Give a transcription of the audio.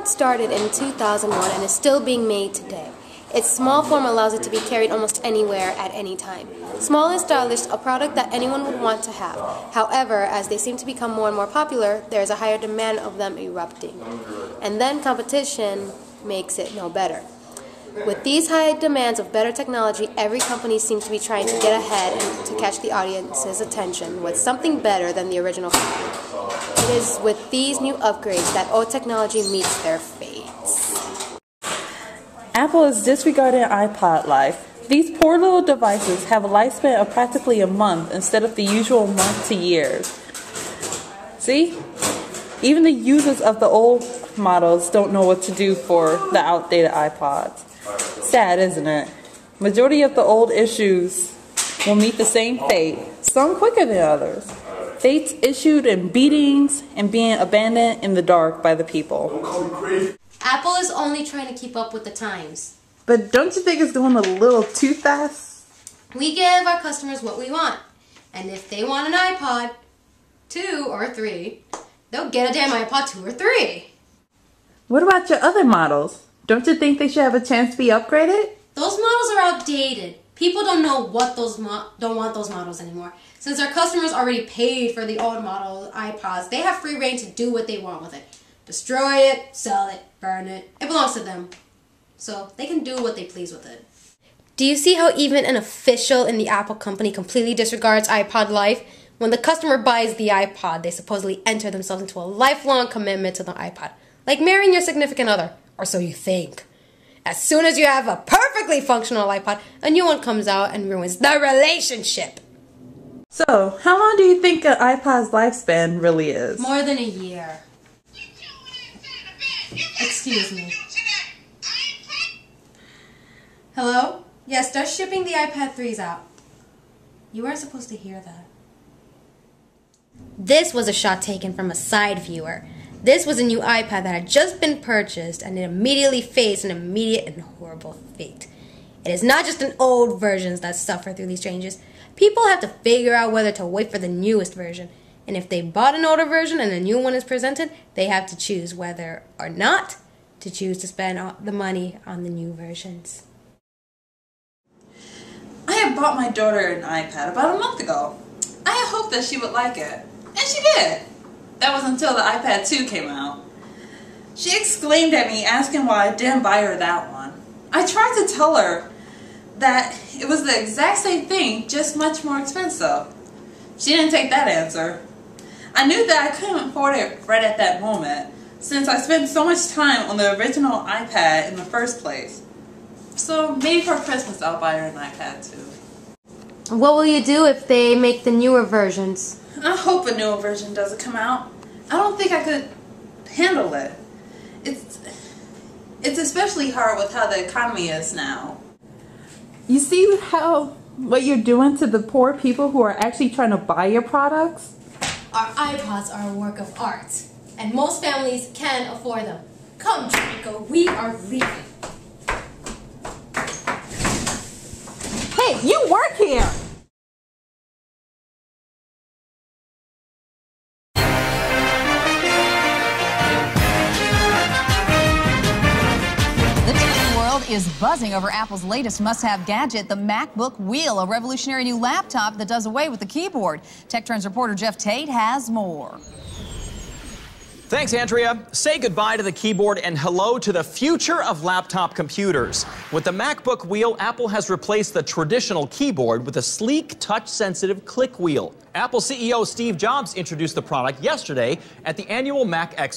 iPod started in 2001 and is still being made today. Its small form allows it to be carried almost anywhere at any time. Small and stylish, a product that anyone would want to have. However, as they seem to become more and more popular, there is a higher demand of them erupting. And then competition makes it no better. With these high demands of better technology, every company seems to be trying to get ahead and to catch the audience's attention with something better than the original copy. It is with these new upgrades that old technology meets their fates. Apple is disregarding iPod life. These poor little devices have a lifespan of practically a month instead of the usual month to years. See? Even the users of the old models don't know what to do for the outdated iPods. Sad, isn't it? Majority of the old issues will meet the same fate, some quicker than others. Fates issued in beatings and being abandoned in the dark by the people. Apple is only trying to keep up with the times. But don't you think it's going a little too fast? We give our customers what we want. And if they want an iPod 2 or 3, they'll get a damn iPod 2 or 3. What about your other models? Don't you think they should have a chance to be upgraded? Those models are outdated. People don't know what don't want those models anymore. Since our customers already paid for the old model iPods, they have free reign to do what they want with it. Destroy it, sell it, burn it. It belongs to them. So they can do what they please with it. Do you see how even an official in the Apple company completely disregards iPod life? When the customer buys the iPod, they supposedly enter themselves into a lifelong commitment to the iPod. Like marrying your significant other. Or so you think. As soon as you have a perfectly functional iPod, a new one comes out and ruins the relationship. So, how long do you think an iPod's lifespan really is? More than a year. Excuse me. Hello? Yes, start shipping the iPad 3s out. You weren't supposed to hear that. This was a shot taken from a side viewer. This was a new iPad that had just been purchased, and it immediately faced an immediate and horrible fate. It is not just an old versions that suffer through these changes. People have to figure out whether to wait for the newest version. And if they bought an older version and a new one is presented, they have to choose whether or not to choose to spend the money on the new versions. I had bought my daughter an iPad about a month ago. I had hoped that she would like it, and she did. That was until the iPad 2 came out. She exclaimed at me asking why I didn't buy her that one. I tried to tell her that it was the exact same thing, just much more expensive. She didn't take that answer. I knew that I couldn't afford it right at that moment, since I spent so much time on the original iPad in the first place. So maybe for Christmas I'll buy her an iPad too. What will you do if they make the newer versions? I hope a newer version doesn't come out. I don't think I could handle it. It's especially hard with how the economy is now. You see what you're doing to the poor people who are actually trying to buy your products? Our iPods are a work of art, and most families can afford them. Come, Draco, we are leaving. Hey, you work here! Is buzzing over Apple's latest must-have gadget, the MacBook Wheel, a revolutionary new laptop that does away with the keyboard. Tech Trends reporter Jeff Tate has more. Thanks, Andrea. Say goodbye to the keyboard and hello to the future of laptop computers. With the MacBook Wheel, Apple has replaced the traditional keyboard with a sleek, touch-sensitive click wheel. Apple CEO Steve Jobs introduced the product yesterday at the annual Mac Expo.